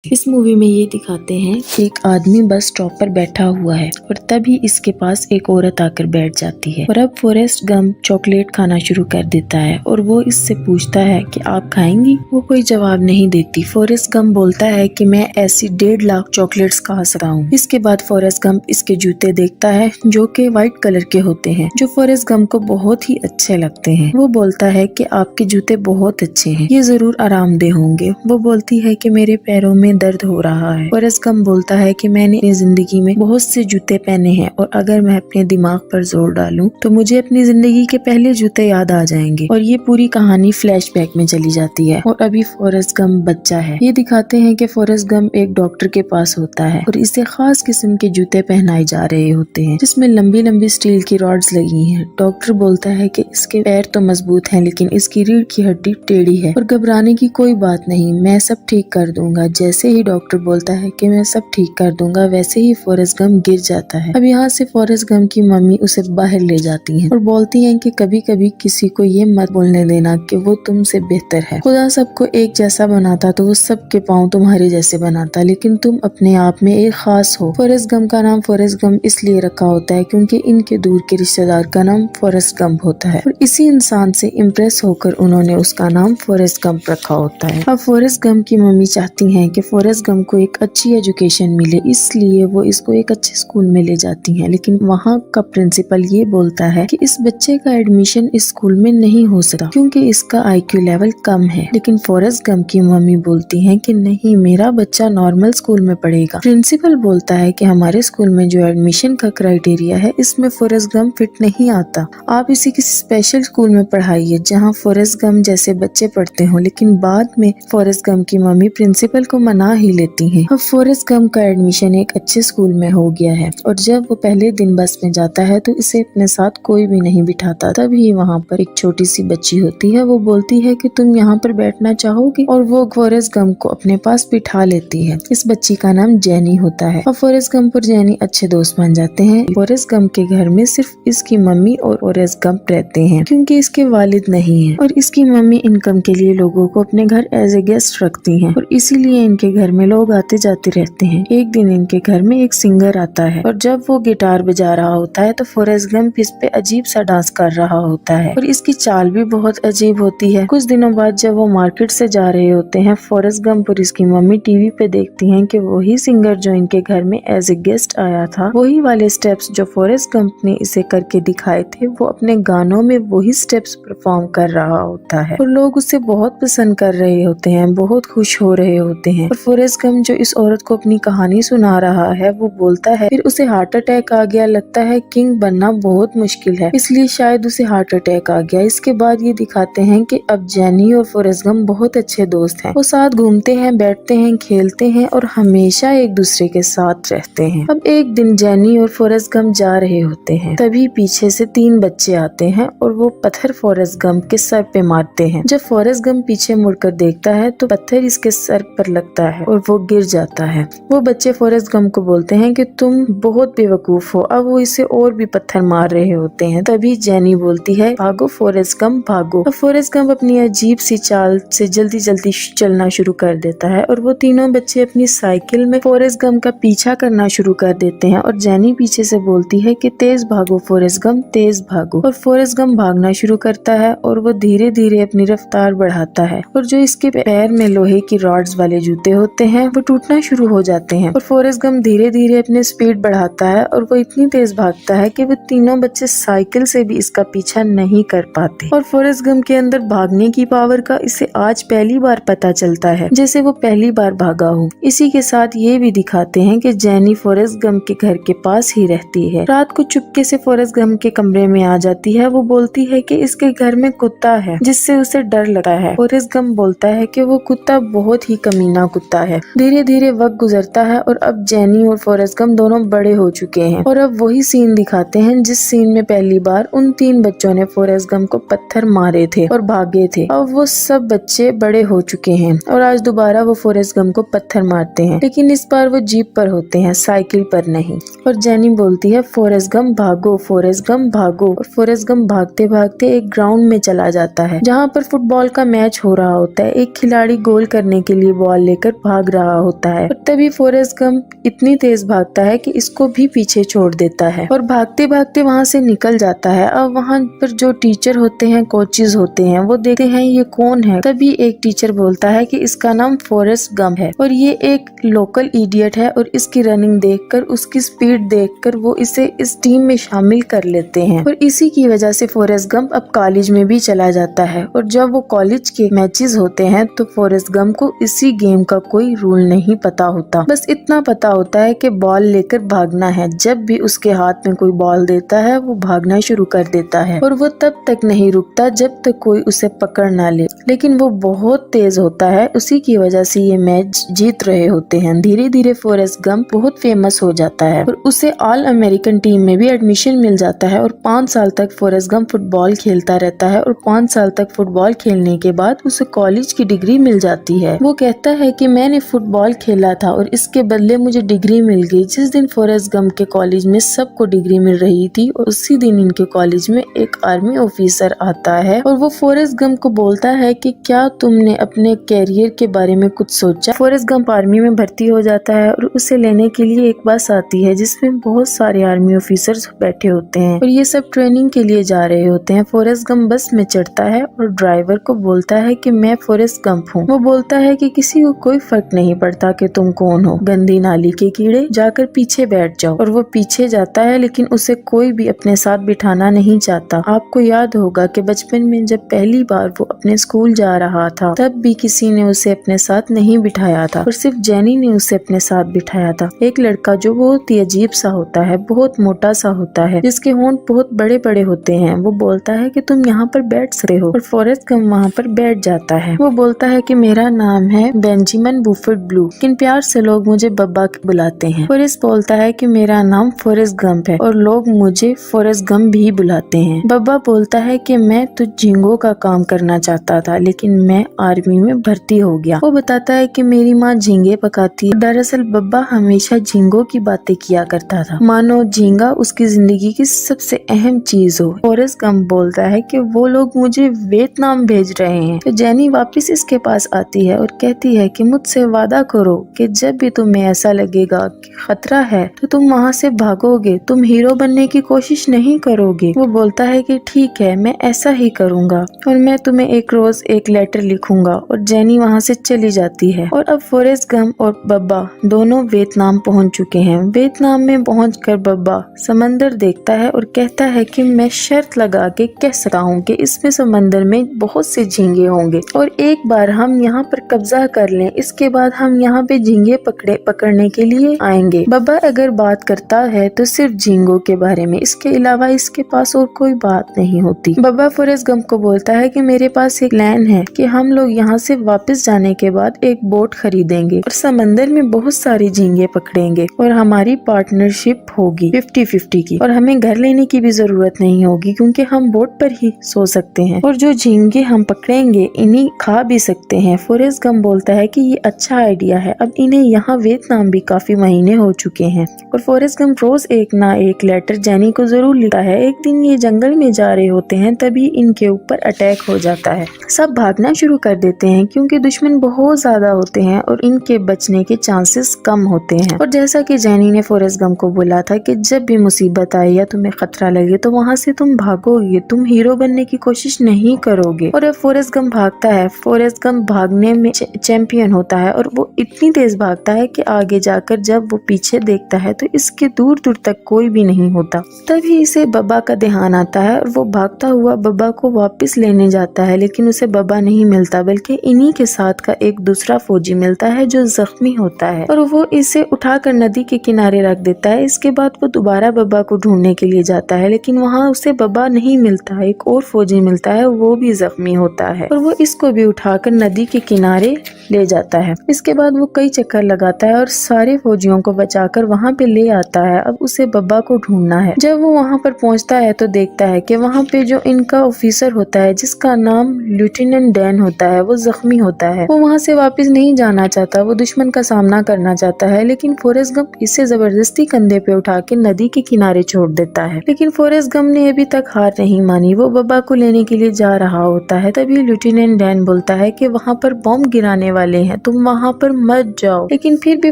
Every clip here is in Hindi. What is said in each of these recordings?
इस मूवी में ये दिखाते हैं कि एक आदमी बस स्टॉप पर बैठा हुआ है और तभी इसके पास एक औरत आकर बैठ जाती है और अब फॉरेस्ट गंप चॉकलेट खाना शुरू कर देता है और वो इससे पूछता है कि आप खाएंगी। वो कोई जवाब नहीं देती। फॉरेस्ट गंप बोलता है कि मैं ऐसी 1.5 लाख चॉकलेट्स खा सकता हूँ। इसके बाद फॉरेस्ट गंप इसके जूते देखता है जो कि व्हाइट कलर के होते हैं, जो फॉरेस्ट गंप को बहुत ही अच्छे लगते हैं। वो बोलता है कि आपके जूते बहुत अच्छे हैं, ये जरूर आरामदेह होंगे। वो बोलती है कि मेरे पैरों में दर्द हो रहा है। फॉरेस्ट गंप बोलता है कि मैंने अपनी जिंदगी में बहुत से जूते पहने हैं और अगर मैं अपने दिमाग पर जोर डालूं तो मुझे अपनी जिंदगी के पहले जूते याद आ जाएंगे। और ये पूरी कहानी फ्लैशबैक में चली जाती है और अभी फॉरेस्ट गंप बच्चा है। ये दिखाते हैं कि फॉरेस्ट गंप एक डॉक्टर के पास होता है और इसे खास किस्म के जूते पहनाए जा रहे होते हैं जिसमें लंबी लंबी स्टील की रॉड्स लगी हैं। डॉक्टर बोलता है कि इसके पैर तो मजबूत हैं लेकिन इसकी रीढ़ की हड्डी टेढ़ी है और घबराने की कोई बात नहीं, मैं सब ठीक कर दूंगा। जैसे ही डॉक्टर बोलता है कि मैं सब ठीक कर दूंगा वैसे ही फॉरेस्ट गंप गिर जाता है। अब यहाँ से फॉरेस्ट गंप की मम्मी उसे बाहर ले जाती हैं और बोलती हैं कि कभी कभी किसी को ये मत बोलने देना कि वो तुमसे बेहतर है। खुदा सबको एक जैसा बनाता तो वो सबके पाँव तुम्हारे जैसे बनाता, लेकिन तुम अपने आप में एक खास हो। फॉरेस्ट गंप का नाम फॉरेस्ट गंप इसलिए रखा होता है क्योंकि इनके दूर के रिश्तेदार का नाम फॉरेस्ट गंप होता है और इसी इंसान से इम्प्रेस होकर उन्होंने उसका नाम फॉरेस्ट गंप रखा होता है। अब फॉरेस्ट गंप की मम्मी चाहती हैं कि फॉरेस्ट गंप को एक अच्छी एजुकेशन मिले, इसलिए वो इसको एक अच्छे स्कूल में ले जाती हैं। लेकिन वहाँ का प्रिंसिपल ये बोलता है कि इस बच्चे का एडमिशन इस स्कूल में नहीं हो सकता क्योंकि इसका IQ लेवल कम है। लेकिन फॉरेस्ट गंप की मम्मी बोलती हैं कि नहीं, मेरा बच्चा नॉर्मल स्कूल में पढ़ेगा। प्रिंसिपल बोलता है कि हमारे स्कूल में जो एडमिशन का क्राइटेरिया है इसमें फॉरेस्ट गंप फिट नहीं आता, आप इसे किसी स्पेशल स्कूल में पढ़ाइए जहाँ फॉरेस्ट गंप जैसे बच्चे पढ़ते हो। लेकिन बाद में फॉरेस्ट गंप की मम्मी प्रिंसिपल को मना ही लेती हैं। अब फॉरेस्ट गंप का एडमिशन एक अच्छे स्कूल में हो गया है और जब वो पहले दिन बस में जाता है तो इसे अपने साथ कोई भी नहीं बिठाता। तभी वहाँ पर एक छोटी सी बच्ची होती है। वो बोलती है कि तुम यहाँ पर बैठना चाहोगी और वो फॉरेस्ट गंप को अपने पास बिठा लेती है। इस बच्ची का नाम जेनी होता है। अब फॉरेस्ट गंप और जेनी अच्छे दोस्त बन जाते हैं। फॉरेस्ट गंप के घर में सिर्फ इसकी मम्मी और फॉरेस्ट गंप रहते हैं क्योंकि इसके वालिद नहीं है और इसकी मम्मी इनकम के लिए लोगों को अपने घर एज ए गेस्ट रखती हैं और इसीलिए इनके घर में लोग आते जाते रहते हैं। एक दिन इनके घर में एक सिंगर आता है और जब वो गिटार बजा रहा होता है तो फॉरेस्ट गंप इस पे अजीब सा डांस कर रहा होता है और इसकी चाल भी बहुत अजीब होती है। कुछ दिनों बाद जब वो मार्केट से जा रहे होते हैं, फॉरेस्ट गंप और इसकी मम्मी टीवी पे देखती हैं कि वही सिंगर जो इनके घर में एज ए गेस्ट आया था, वही वाले स्टेप्स जो फॉरेस्ट गंप ने इसे करके दिखाए थे, वो अपने गानों में वही स्टेप्स परफॉर्म कर रहा होता है और लोग उसे बहुत पसंद कर रहे होते हैं, बहुत खुश हो रहे होते हैं। और फॉरेस्ट गंप जो इस औरत को अपनी कहानी सुना रहा है वो बोलता है फिर उसे हार्ट अटैक आ गया, लगता है किंग बनना बहुत मुश्किल है, इसलिए शायद उसे हार्ट अटैक आ गया। इसके बाद ये दिखाते हैं कि अब जेनी और फॉरेस्ट गंप बहुत अच्छे दोस्त हैं। वो साथ घूमते हैं, बैठते हैं, खेलते हैं और हमेशा एक दूसरे के साथ रहते हैं। अब एक दिन जेनी और फॉरेस्ट गंप जा रहे होते हैं, तभी पीछे से 3 बच्चे आते हैं और वो पत्थर फॉरेस्ट गंप के सर पे मारते हैं। जब फॉरेस्ट गंप पीछे मुड़कर देखता है तो पत्थर इसके सर पर लगता है और वो गिर जाता है। वो बच्चे फॉरेस्ट गंप को बोलते हैं कि तुम बहुत बेवकूफ हो। अब वो इसे और भी पत्थर मार रहे होते हैं। तभी जेनी बोलती है भागो फॉरेस्ट गंप भागो। अब फॉरेस्ट गंप अपनी अजीब सी चाल से जल्दी जल्दी चलना शुरू कर देता है और वो तीनों बच्चे अपनी साइकिल में फॉरेस्ट गंप का पीछा करना शुरू कर देते हैं और जेनी पीछे से बोलती है कि तेज भागो फॉरेस्ट गंप, तेज भागो। और फॉरेस्ट गंप भागना शुरू करता है और वो धीरे धीरे अपनी रफ्तार बढ़ाता है और जो इसके पैर में लोहे की रॉड्स वाले जूते होते हैं वो टूटना शुरू हो जाते हैं और फॉरेस्ट गंप धीरे धीरे अपनी स्पीड बढ़ाता है और वो इतनी तेज भागता है कि वो तीनों बच्चे साइकिल से भी इसका पीछा नहीं कर पाते। और फॉरेस्ट गंप के अंदर भागने की पावर का इसे आज पहली बार पता चलता है, जैसे वो पहली बार भागा हो। इसी के साथ ये भी दिखाते हैं कि जेनी फॉरेस्ट गंप के घर के पास ही रहती है। रात को चुपके से फॉरेस्ट गंप के कमरे में आ जाती है। वो बोलती है कि इसके घर में कुत्ता है जिससे उसे डर लगता है। फॉरेस्ट गंप बोलता है कि वो कुत्ता बहुत ही कमीना कुत्ता है। धीरे धीरे वक्त गुजरता है और अब जेनी और फॉरेस्ट गंप दोनों बड़े हो चुके हैं और अब वही सीन दिखाते हैं जिस सीन में पहली बार उन 3 बच्चों ने फॉरेस्ट गंप को पत्थर मारे थे और भागे थे। अब वो सब बच्चे बड़े हो चुके हैं और आज दोबारा वो फॉरेस्ट गंप को पत्थर मारते हैं, लेकिन इस बार वो जीप पर होते हैं, साइकिल पर नहीं। और जेनी बोलती है फॉरेस्ट गंप भागो, फॉरेस्ट गंप भागो। और फॉरेस्ट गंप भागते भागते एक ग्राउंड में चला जाता है जहाँ पर फुटबॉल का मैच हो रहा होता है। एक खिलाड़ी गोल करने के लिए बॉल लेकर लेकर भाग रहा होता है। और तभी फॉरेस्ट गंप इतनी तेज भागता है कि इसको भी पीछे छोड़ देता है और भागते भागते वहाँ से निकल जाता है। अब वहाँ पर जो टीचर होते हैं, कोचेज होते हैं, वो देखते हैं ये कौन है। तभी एक टीचर बोलता है कि इसका नाम फॉरेस्ट गंप है और ये एक लोकल इडियट है और इसकी रनिंग देखकर, उसकी स्पीड देखकर वो इसे इस टीम में शामिल कर लेते हैं। और इसी की वजह से फॉरेस्ट गंप अब कॉलेज में भी चला जाता है और जब वो कॉलेज के मैचेस होते हैं तो फॉरेस्ट गंप को इसी गेम का कोई रूल नहीं पता होता। बस इतना पता होता है कि बॉल लेकर भागना है। जब भी उसके हाथ में कोई बॉल देता है वो भागना शुरू कर देता है और वो तब तक नहीं रुकता जब तक कोई उसे पकड़ ना ले। लेकिन वो बहुत तेज होता है, उसी की वजह से ये मैच जीत रहे होते हैं। धीरे धीरे फॉरेस्ट गंप बहुत फेमस हो जाता है और उसे ऑल अमेरिकन टीम में भी एडमिशन मिल जाता है और 5 साल तक फॉरेस्ट गंप फुटबॉल खेलता रहता है और 5 साल तक फुटबॉल खेलने के बाद उसे कॉलेज की डिग्री मिल जाती है। वो कहता है कि मैंने फुटबॉल खेला था और इसके बदले मुझे डिग्री मिल गई। जिस दिन फॉरेस्ट गंप के कॉलेज में सबको डिग्री मिल रही थी और उसी दिन इनके कॉलेज में एक आर्मी ऑफिसर आता है और वो फॉरेस्ट गंप को बोलता है कि क्या तुमने अपने कैरियर के बारे में कुछ सोचा। फॉरेस्ट गंप आर्मी में भर्ती हो जाता है और उसे लेने के लिए एक बस आती है जिसमें बहुत सारे आर्मी ऑफिसर्स बैठे होते हैं और ये सब ट्रेनिंग के लिए जा रहे होते हैं। फॉरेस्ट गंप बस में चढ़ता है और ड्राइवर को बोलता है कि मैं फॉरेस्ट गंप हूँ। वो बोलता है कि किसी को कोई फर्क नहीं पड़ता कि तुम कौन हो, गंदी नाली के कीड़े, जाकर पीछे बैठ जाओ। और वो पीछे जाता है लेकिन उसे कोई भी अपने साथ बिठाना नहीं चाहता। आपको याद होगा कि बचपन में जब पहली बार वो अपने स्कूल जा रहा था तब भी किसी ने उसे अपने साथ नहीं बिठाया था और सिर्फ जेनी ने उसे अपने साथ बिठाया था। एक लड़का जो बहुत ही अजीब सा होता है, बहुत मोटा सा होता है, जिसके होंठ बहुत बड़े बड़े होते हैं। वो बोलता है कि तुम यहाँ पर बैठ सकते हो और फॉरेस्ट गंप वहाँ पर बैठ जाता है। वो बोलता है कि मेरा नाम है बेंजामिन बूफर्ड ब्लू, लेकिन प्यार से लोग मुझे बब्बा बुलाते हैं। फॉरेस्ट बोलता है कि मेरा नाम फॉरेस्ट गंप है और लोग मुझे फॉरेस्ट गंप भी बुलाते हैं। बब्बा बोलता है कि मैं तो झींगों का काम करना चाहता था लेकिन मैं आर्मी में भर्ती हो गया। वो बताता है कि मेरी माँ झींगे पकाती है। दरअसल बब्बा हमेशा झींगों की बातें किया करता था, मानो झींगा उसकी जिंदगी की सबसे अहम चीज हो। फॉरेस्ट गंप बोलता है कि वो लोग मुझे वियतनाम भेज रहे हैं। तो जेनी वापस इसके पास आती है और कहती है कि मुझसे वादा करो कि जब भी तुम्हें ऐसा लगेगा कि खतरा है तो तुम वहाँ से भागोगे, तुम हीरो बनने की कोशिश नहीं करोगे। वो बोलता है कि ठीक है, मैं ऐसा ही करूँगा और मैं तुम्हें एक रोज एक लेटर लिखूंगा। और जेनी वहाँ से चली जाती है और अब फॉरेस्ट गंप और बब्बा दोनों वियतनाम पहुँच चुके हैं। वियतनाम में पहुंचकर बब्बा समंदर देखता है और कहता है कि मैं शर्त लगा के कह सकता हूँ कि इसमें समंदर में बहुत से झींगे होंगे और एक बार हम यहाँ पर कब्जा कर लें, इसके बाद हम यहाँ पे झींगे पकड़ने के लिए आएंगे। बब्बा अगर बात करता है तो सिर्फ झींगों के बारे में, इसके अलावा इसके पास और कोई बात नहीं होती। बब्बा फॉरेस्ट गंप को बोलता है कि मेरे पास एक प्लान है कि हम लोग यहाँ से वापस जाने के बाद एक बोट खरीदेंगे और समंदर में बहुत सारी झींगे पकड़ेंगे और हमारी पार्टनरशिप होगी 50-50 की और हमें घर लेने की भी जरूरत नहीं होगी क्योंकि हम बोट पर ही सो सकते हैं और जो झींगे हम पकड़ेंगे इन्हीं खा भी सकते हैं। फॉरेस्ट गंप बोलता है कि ये अच्छा आइडिया है। अब इन्हें यहाँ वियतनाम भी काफी महीने हो चुके हैं और फॉरेस्ट गंप रोज एक ना एक लेटर जेनी को जरूर लिखता है। एक दिन ये जंगल में जा रहे होते हैं तभी इनके ऊपर अटैक हो जाता है। सब भागना शुरू कर देते हैं क्योंकि दुश्मन बहुत ज्यादा होते हैं और इनके बचने के चांसेस कम होते हैं। और जैसा कि जेनी ने फॉरेस्ट गंप को बोला था कि जब भी मुसीबत आए या तुम्हें खतरा लगे तो वहाँ से तुम भागोगे, तुम हीरो बनने की कोशिश नहीं करोगे। और अब फॉरेस्ट गंप भागता है। फॉरेस्ट गंप भागने में चैंपियन होता है और वो इतनी तेज भागता है कि आगे जाकर जब वो पीछे देखता है तो इसके दूर दूर तक कोई भी नहीं होता। तभी इसे बब्बा का ध्यान आता है और वो भागता हुआ बब्बा को वापस लेने जाता है लेकिन उसे बब्बा नहीं मिलता बल्कि इन्हीं के साथ का एक दूसरा फौजी मिलता है जो जख्मी होता है और वो इसे उठाकर नदी के किनारे रख देता है। इसके बाद वो दोबारा बब्बा को ढूंढने के लिए जाता है लेकिन वहाँ उसे बब्बा नहीं मिलता। एक और फौजी मिलता है, वो भी जख्मी होता है और वो इसको भी उठाकर नदी के किनारे ले जाता है। इसके बाद वो कई चक्कर लगाता है और सारे फौजियों को बचाकर वहाँ पे ले आता है। अब उसे बब्बा को ढूंढना है। जब वो वहाँ पर पहुँचता है तो देखता है कि वहाँ पे जो इनका ऑफिसर होता है जिसका नाम लेफ्टिनेंट डैन होता है वो जख्मी होता है। वो वहाँ से वापस नहीं जाना चाहता, वो दुश्मन का सामना करना चाहता है लेकिन फॉरेस्ट गंप इसे जबरदस्ती कंधे पे उठा के नदी के किनारे छोड़ देता है। लेकिन फॉरेस्ट गंप ने अभी तक हार नहीं मानी। वो बब्बा को लेने के लिए जा रहा होता है तभी लेफ्टिनेंट डैन बोलता है कि वहाँ पर बॉम्ब गिराने वाले हैं तुम वहाँ पर मत जाओ। लेकिन फिर भी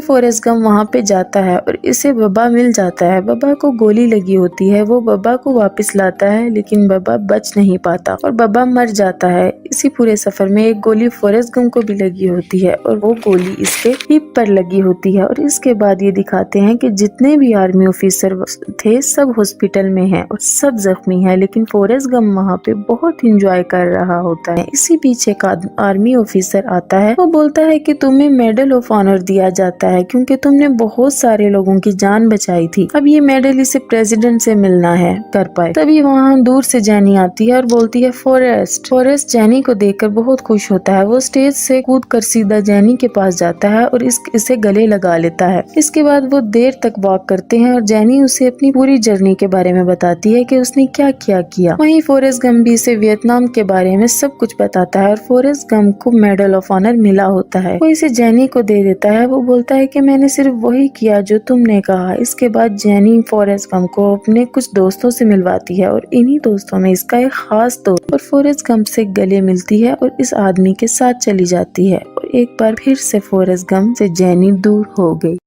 फॉरेस्ट गम वहाँ पे जाता है और इसे बब्बा मिल जाता है। बब्बा को गोली लगी होती है, वो बब्बा को वापस लाता है लेकिन बब्बा बच नहीं पाता और बब्बा मर जाता है। इसी पूरे सफर में एक गोली फॉरेस्ट गम को भी लगी होती है और वो गोली इसके हिप पर लगी होती है। और इसके बाद ये दिखाते हैं कि जितने भी आर्मी ऑफिसर थे सब हॉस्पिटल में हैं और सब जख्मी हैं, लेकिन फॉरेस्ट गम वहाँ पे बहुत इंजॉय कर रहा होता है। इसी पीछे एक आर्मी ऑफिसर आता है, वो बोलता है कि तुम्हें मेडल ऑफ ऑनर दिया जाता है क्योंकि तुमने बहुत सारे लोगों की जान बचाई थी। अब ये मेडल इसे प्रेसिडेंट से मिलना है कर पाए। तभी वहाँ दूर से जैनी आती है और बोलती है फॉरेस्ट जैनी को देखकर बहुत खुश होता है। वो स्टेज से कूद कर सीधा जैनी के पास जाता है और इसे गले लगा लेता है। इसके बाद वो देर तक वॉक करते हैं और जैनी उसे अपनी पूरी जर्नी के बारे में बताती है कि उसने क्या क्या किया। वहीं फॉरेस्ट गम भी इसे वियतनाम के बारे में सब कुछ बताता है और फॉरेस्ट गम को मेडल ऑफ ऑनर मिला होता है। वो इसे जैनी को दे देता है। वो बोलता है कि मैंने सिर्फ वही किया जो तुमने कहा। इसके बाद जैनी फॉरेस्ट गम को अपने कुछ दोस्तों से मिलवाती है और इन्हीं दोस्तों में इसका एक खास दोस्त और फॉरेस्ट गम से गले मिलती है और इस आदमी के साथ चली जाती है और एक बार फिर से फॉरेस्ट गम से जैनी दूर हो गई।